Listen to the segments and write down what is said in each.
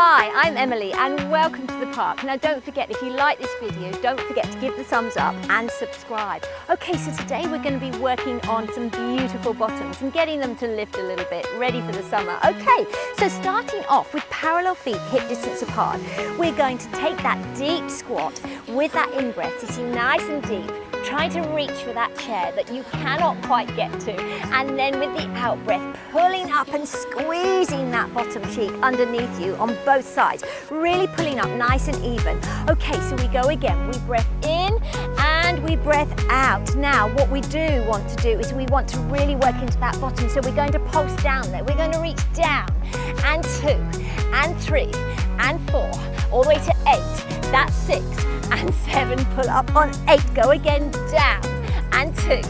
Hi, I'm Emily and welcome to the park. Now don't forget, if you like this video, don't forget to give the thumbs up and subscribe. Okay, so today we're going to be working on some beautiful bottoms and getting them to lift a little bit, ready for the summer. Okay, so starting off with parallel feet hip distance apart, we're going to take that deep squat with that in-breath, sitting nice and deep, trying to reach for that chair that you cannot quite get to, and then with the out breath, pulling up and squeezing that bottom cheek underneath you on both sides, really pulling up nice and even. Okay, so we go again. We breath in and we breath out. Now what we do want to do is we want to really work into that bottom, so we're going to pulse down there. We're going to reach down and 2 and 3 and 4 all the way to 8. That's 6 and 7, pull up on 8, go again, down and 2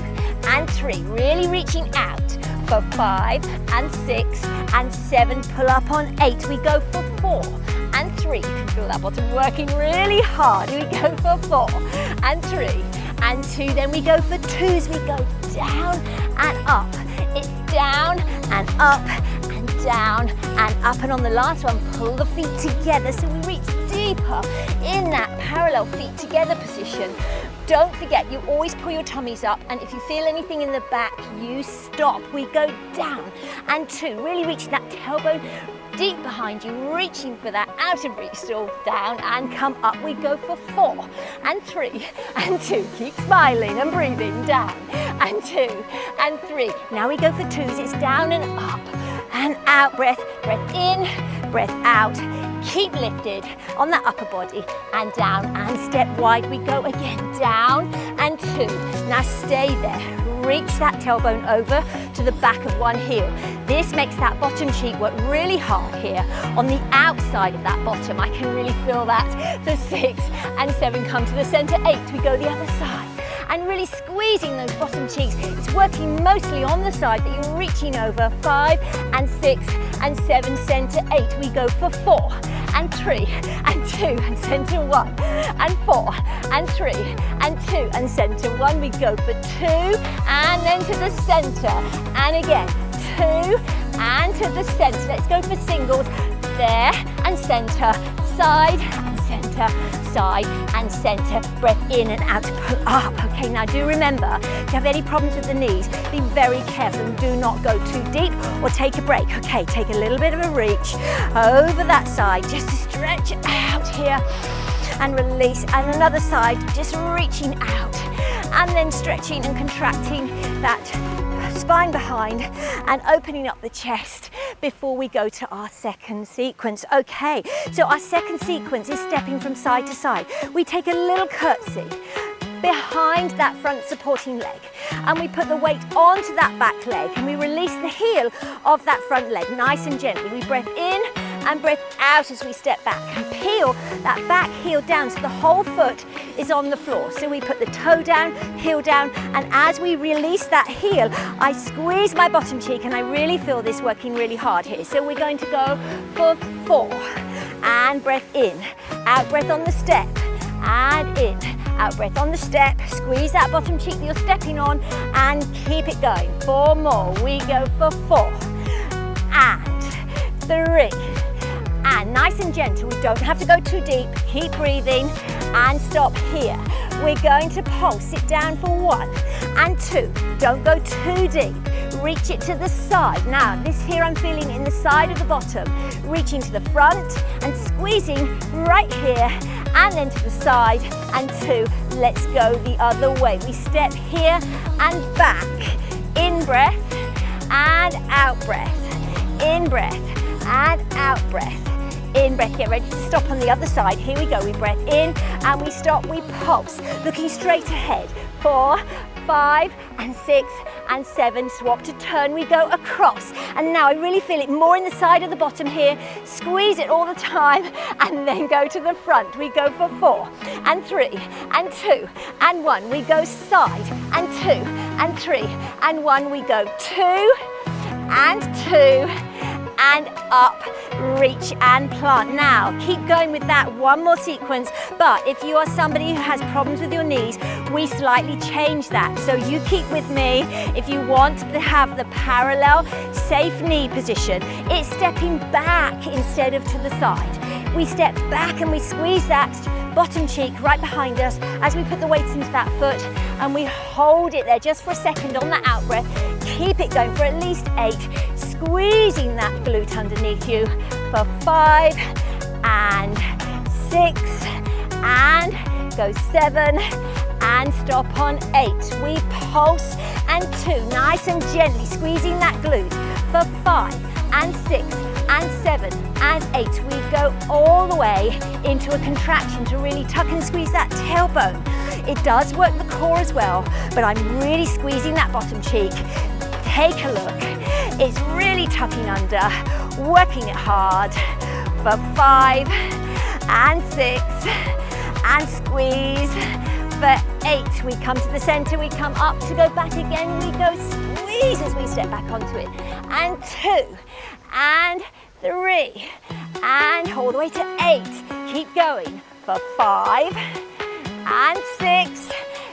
and 3, really reaching out for 5 and 6 and 7, pull up on 8, we go for 4 and 3, you can feel that bottom working really hard, we go for 4 and 3 and 2, then we go for 2s, we go down and up, it's down and up and down and up, and on the last one, pull the feet together so we reach deeper in that parallel feet together position. Don't forget, you always pull your tummies up, and if you feel anything in the back, you stop. We go down and 2, really reaching that tailbone deep behind you, reaching for that out of reach stool, down and come up. We go for 4 and 3 and 2, keep smiling and breathing, down and 2 and 3. Now we go for 2s, it's down and up and out, breath in, breath out. Keep lifted on that upper body and down and step wide. We go again, down and 2. Now stay there. Reach that tailbone over to the back of one heel. This makes that bottom cheek work really hard here. On the outside of that bottom, I can really feel that. The 6 and 7 come to the center, 8. We go the other side. And really squeezing those bottom cheeks. It's working mostly on the side that you're reaching over. 5 and 6 and 7, center 8. We go for 4 and 3 and 2 and center 1 and 4 and 3 and 2 and center 1. We go for 2 and then to the center. And again, 2 and to the center. Let's go for singles. There and center, side and center, side and center. Breath in and out, pull up. Okay, now do remember, if you have any problems with the knees, be very careful and do not go too deep or take a break. Okay, take a little bit of a reach over that side just to stretch out here and release. And another side, just reaching out and then stretching and contracting that spine behind and opening up the chest before we go to our second sequence. Okay, so our second sequence is stepping from side to side. We take a little curtsy behind that front supporting leg, and we put the weight onto that back leg, and we release the heel of that front leg nice and gently. We breath in and breath out as we step back and peel that back heel down so the whole foot is on the floor. So we put the toe down, heel down, and as we release that heel, I squeeze my bottom cheek, and I really feel this working really hard here. So we're going to go for 4 and breath in, out breath on the step and in, out breath on the step, squeeze that bottom cheek that you're stepping on and keep it going. 4 more, we go for 4 and 3 and nice and gentle, we don't have to go too deep, keep breathing and stop here. We're going to pulse it down for 1 and 2, don't go too deep, reach it to the side. Now this here I'm feeling in the side of the bottom, reaching to the front and squeezing right here and then to the side and 2, let's go the other way. We step here and back, in breath and out breath, in breath and out breath. In breath, get ready to stop on the other side. Here we go, we breath in and we stop, we pulse, looking straight ahead. 4, 5 and 6 and 7, swap to turn, we go across. And now I really feel it more in the side of the bottom here, squeeze it all the time and then go to the front. We go for 4 and 3 and 2 and 1, we go side and 2 and 3 and 1, we go 2 and 2 and up, reach and plant. Now, keep going with that, one more sequence, but if you are somebody who has problems with your knees, we slightly change that. So you keep with me. If you want to have the parallel, safe knee position, it's stepping back instead of to the side. We step back and we squeeze that bottom cheek right behind us as we put the weights into that foot, and we hold it there just for a second on that out breath. Keep it going for at least 8, squeezing that glute underneath you for 5 and 6 and go 7 and stop on 8. We pulse and 2, nice and gently squeezing that glute for 5 and 6 and 7 and 8. We go all the way into a contraction to really tuck and squeeze that tailbone. It does work the core as well, but I'm really squeezing that bottom cheek. Take a look. It's really tucking under, working it hard for 5 and 6 and squeeze for 8. We come to the center, we come up to go back again, we go squeeze as we step back onto it. And 2 and 3 and all the way to 8. Keep going for 5 and 6.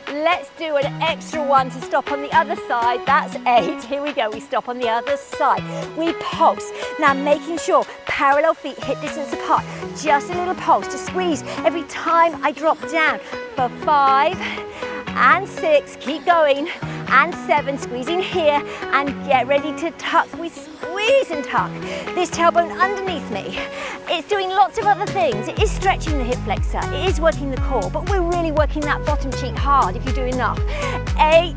Let's do an extra one to stop on the other side. That's 8. Here we go. We stop on the other side. We pulse. Now making sure parallel feet hip distance apart. Just a little pulse to squeeze every time I drop down for 5 and 6. Keep going. And 7. Squeezing here and get ready to tuck. We squeeze and tuck this tailbone underneath me. It's doing lots of other things. It is stretching the hip flexor. It is working the core, but we're really working that bottom cheek hard if you do enough. 8,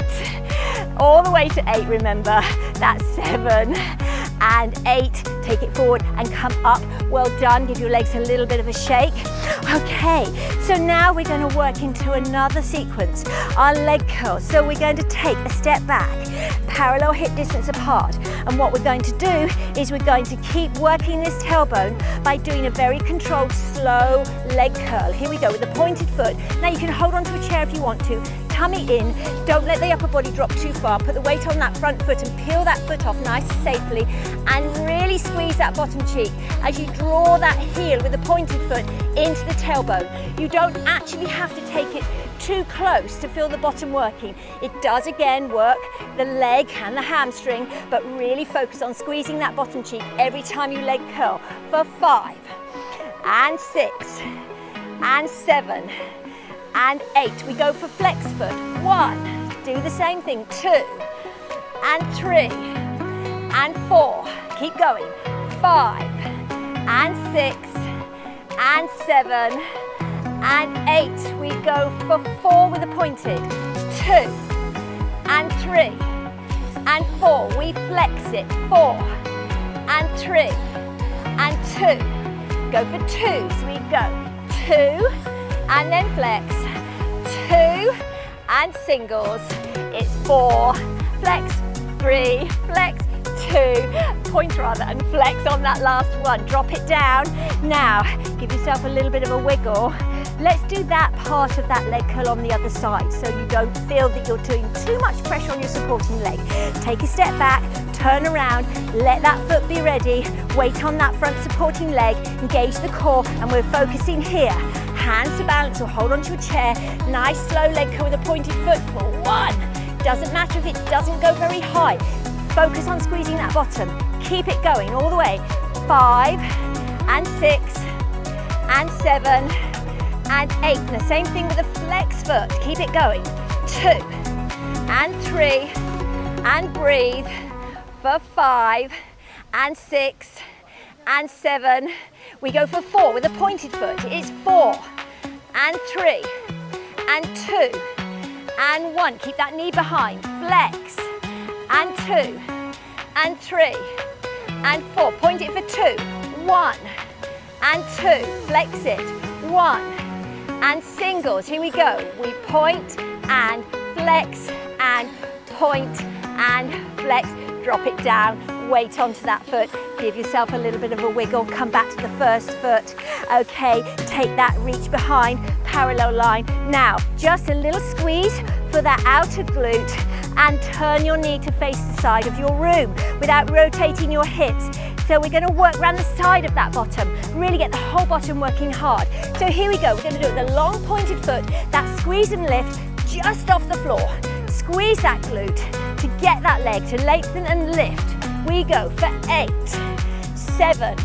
all the way to 8, remember. That's 7 and 8. Take it forward and come up. Well done. Give your legs a little bit of a shake. Okay, so now we're going to work into another sequence, our leg curls. So we're going to take a step back, parallel hip distance apart. And what we're going to do is we're going to keep working this tailbone by doing a very controlled, slow leg curl. Here we go with the pointed foot. Now you can hold onto a chair if you want to. Tummy in, don't let the upper body drop too far. Put the weight on that front foot and peel that foot off nice and safely, and really squeeze that bottom cheek as you draw that heel with the pointed foot into the tailbone. You don't actually have to take it too close to feel the bottom working. It does again work the leg and the hamstring, but really focus on squeezing that bottom cheek every time you leg curl for 5 and 6 and 7 and 8. We go for flex foot. 1, do the same thing. 2 and 3 and 4. Keep going. 5 and 6 and 7 and 8. We go for 4 with a pointed. 2 and 3 and 4. We flex it. 4 and 3 and 2. Go for 2. So we go 2 and then flex. 2 and singles. It's 4, flex, 3, flex, 2, point rather, and flex on that last one. Drop it down. Now, give yourself a little bit of a wiggle. Let's do that part of that leg curl on the other side so you don't feel that you're doing too much pressure on your supporting leg. Take a step back, turn around, let that foot be ready, weight on that front supporting leg, engage the core, and we're focusing here. Hands to balance or hold onto a chair. Nice slow leg curl with a pointed foot for 1. Doesn't matter if it doesn't go very high. Focus on squeezing that bottom. Keep it going all the way. 5 and 6 and 7 and 8. And the same thing with the flex foot. Keep it going. 2 and 3 and breathe for 5 and 6 and 7. We go for 4 with a pointed foot. It's 4 and 3 and 2 and 1. Keep that knee behind. Flex and 2 and 3 and 4. Point it for 2. 1 and 2. Flex it. 1 and singles. Here we go. We point and flex and point and flex. Drop it down. Weight onto that foot. Give yourself a little bit of a wiggle. Come back to the first foot. Okay, take that reach behind, parallel line. Now, just a little squeeze for that outer glute and turn your knee to face the side of your room without rotating your hips. So we're going to work around the side of that bottom, really get the whole bottom working hard. So here we go, we're going to do it with a long pointed foot, that squeeze and lift just off the floor. Squeeze that glute to get that leg to lengthen and lift. We go for 8, 7,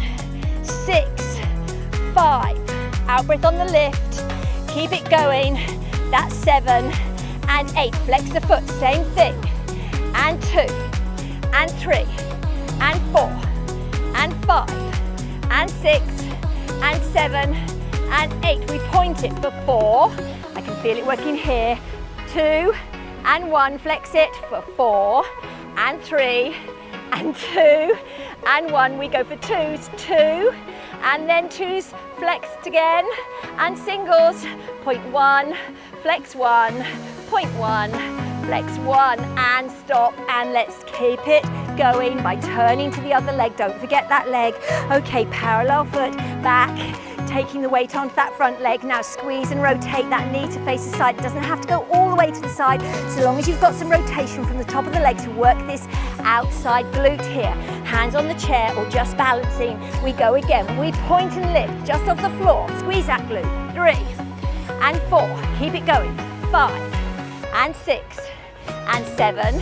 6, 5. Out breath on the lift. Keep it going. That's 7 and 8. Flex the foot, same thing. And 2, and 3, and 4, and 5, and 6, and 7, and 8. We point it for 4. I can feel it working here. 2, and 1. Flex it for 4, and 3, and 2, and 1. We go for 2s. 2, and then 2s. Flexed again, and singles. Point 1, flex 1, point 1, flex 1, and stop. And let's keep it going by turning to the other leg. Don't forget that leg. Okay, parallel foot back, taking the weight onto that front leg. Now squeeze and rotate that knee to face the side. It doesn't have to go all the way to the side, so long as you've got some rotation from the top of the leg to work this outside glute here. Hands on the chair or just balancing. We go again. We point and lift just off the floor. Squeeze that glute. 3 and 4. Keep it going. 5 and 6 and 7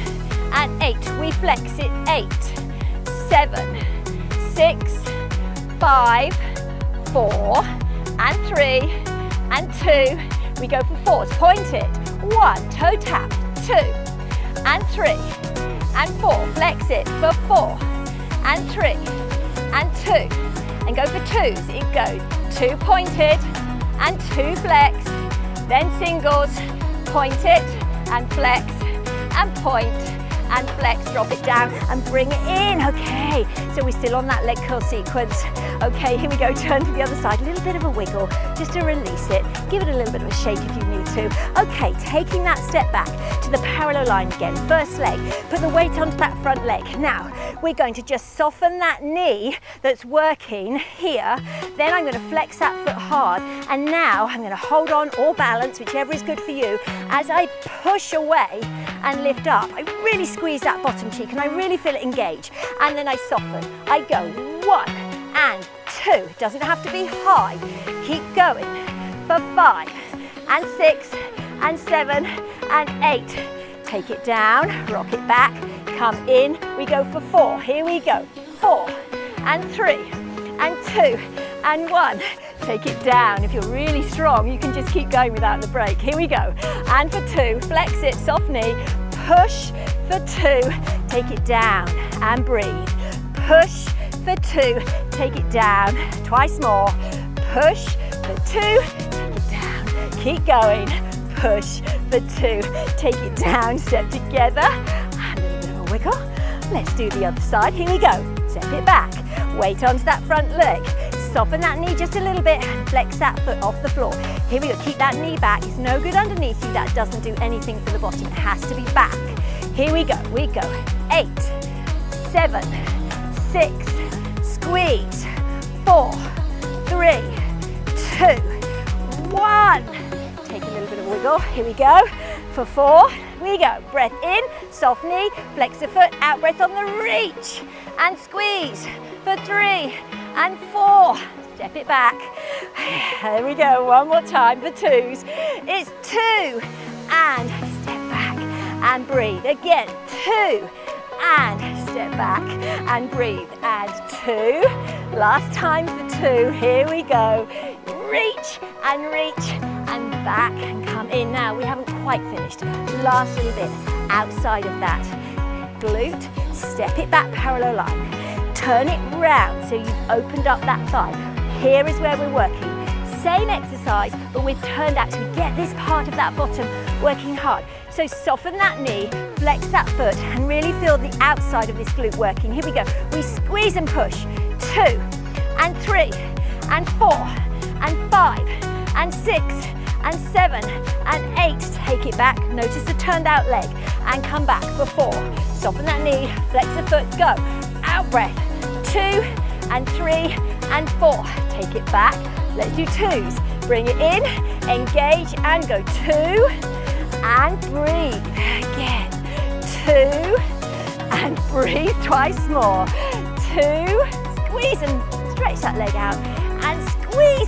and 8. We flex it. 8, 7, 6, 5, 4 and 3 and 2. We go for 4s. Point it. 1, toe tap. 2 and 3 and 4. Flex it for 4 and 3 and 2. And go for 2s. It goes 2 pointed and 2 flex. Then singles. Point it and flex and point and flex. Drop it down and bring it in. Okay, so we're still on that leg curl sequence. Okay, here we go. Turn to the other side. A little bit of a wiggle just to release it. Give it a little bit of a shake if you need to. Okay, taking that step back to the parallel line again. First leg. Put the weight onto that front leg. Now, we're going to just soften that knee that's working here. Then I'm going to flex that foot hard. And now I'm going to hold on or balance, whichever is good for you, as I push away and lift up. I really squeeze that bottom cheek and I really feel it engage. And then I soften. I go 1 and 2. It doesn't have to be high. Keep going for 5 and 6 and 7 and 8. Take it down, rock it back, come in. We go for 4. Here we go. 4 and 3 and 2 and 1. Take it down. If you're really strong, you can just keep going without the break. Here we go. And for 2, flex it, soft knee, push for 2, take it down and breathe. Push for 2, take it down. Twice more. Push for 2, take it down. Keep going. Push for 2, take it down. Step together. And a little bit of a wiggle. Let's do the other side. Here we go. Step it back. Weight onto that front leg. Soften that knee just a little bit and flex that foot off the floor. Here we go, keep that knee back. It's no good underneath you. That doesn't do anything for the bottom. It has to be back. Here we go. 8, 7, 6, squeeze, 4, 3, 2, 1. Take a little bit of wiggle. Here we go. For 4, we go. Breath in, soft knee, flex the foot, out breath on the reach. And squeeze. For 3 and 4. Step it back. There we go. One more time for 2s. It's 2 and step back and breathe. Again, 2 and step back and breathe. And 2. Last time for 2. Here we go. Reach and back and come in. Now we haven't quite finished. Last little bit outside of that glute. Step it back, parallel line. Turn it round so you've opened up that thigh. Here is where we're working. Same exercise, but we've turned out so we get this part of that bottom working hard. So soften that knee, flex that foot, and really feel the outside of this glute working. Here we go. We squeeze and push. 2 and 3 and 4 and 5 and 6 and 7 and 8. Take it back. Notice the turned out leg and come back for 4. Soften that knee, flex the foot, go. Out breath. 2 and 3 and 4. Take it back. Let's do 2s. Bring it in, engage and go. 2 and breathe. Again. 2 and breathe twice more. 2, squeeze and stretch that leg out, and squeeze,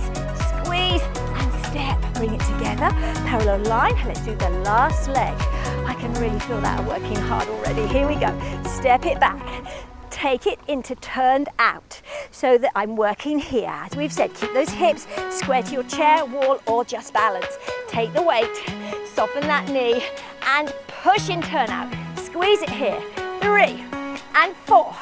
squeeze, and step. Bring it together, parallel line. Let's do the last leg. I can really feel that working hard already. Here we go. Step it back. Take it into turned out so that I'm working here. As we've said, keep those hips square to your chair, wall, or just balance. Take the weight, soften that knee, and push in turn out. Squeeze it here. 3, and 4,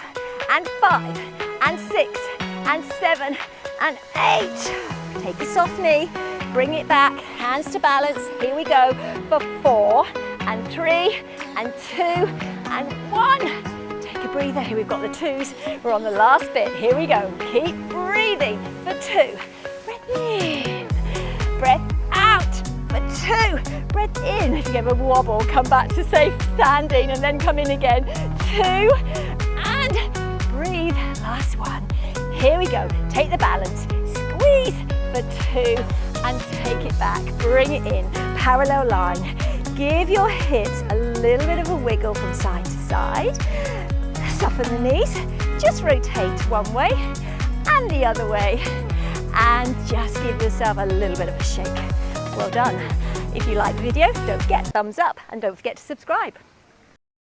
and 5, and 6, and 7, and 8. Take a soft knee, bring it back, hands to balance. Here we go for 4, and 3, and 2, and 1. Take a breather. Here we've got the 2s. We're on the last bit. Here we go. Keep breathing for 2. Breath in. Breath out for 2. Breath in. If you ever wobble, come back to safe standing and then come in again. 2, and breathe. Last one. Here we go. Take the balance. Squeeze for 2, and take it back. Bring it in. Parallel line. Give your hips a little bit of a wiggle from side to side. Soften the knees. Just rotate one way and the other way. And just give yourself a little bit of a shake. Well done. If you like the video, don't forget thumbs up and don't forget to subscribe.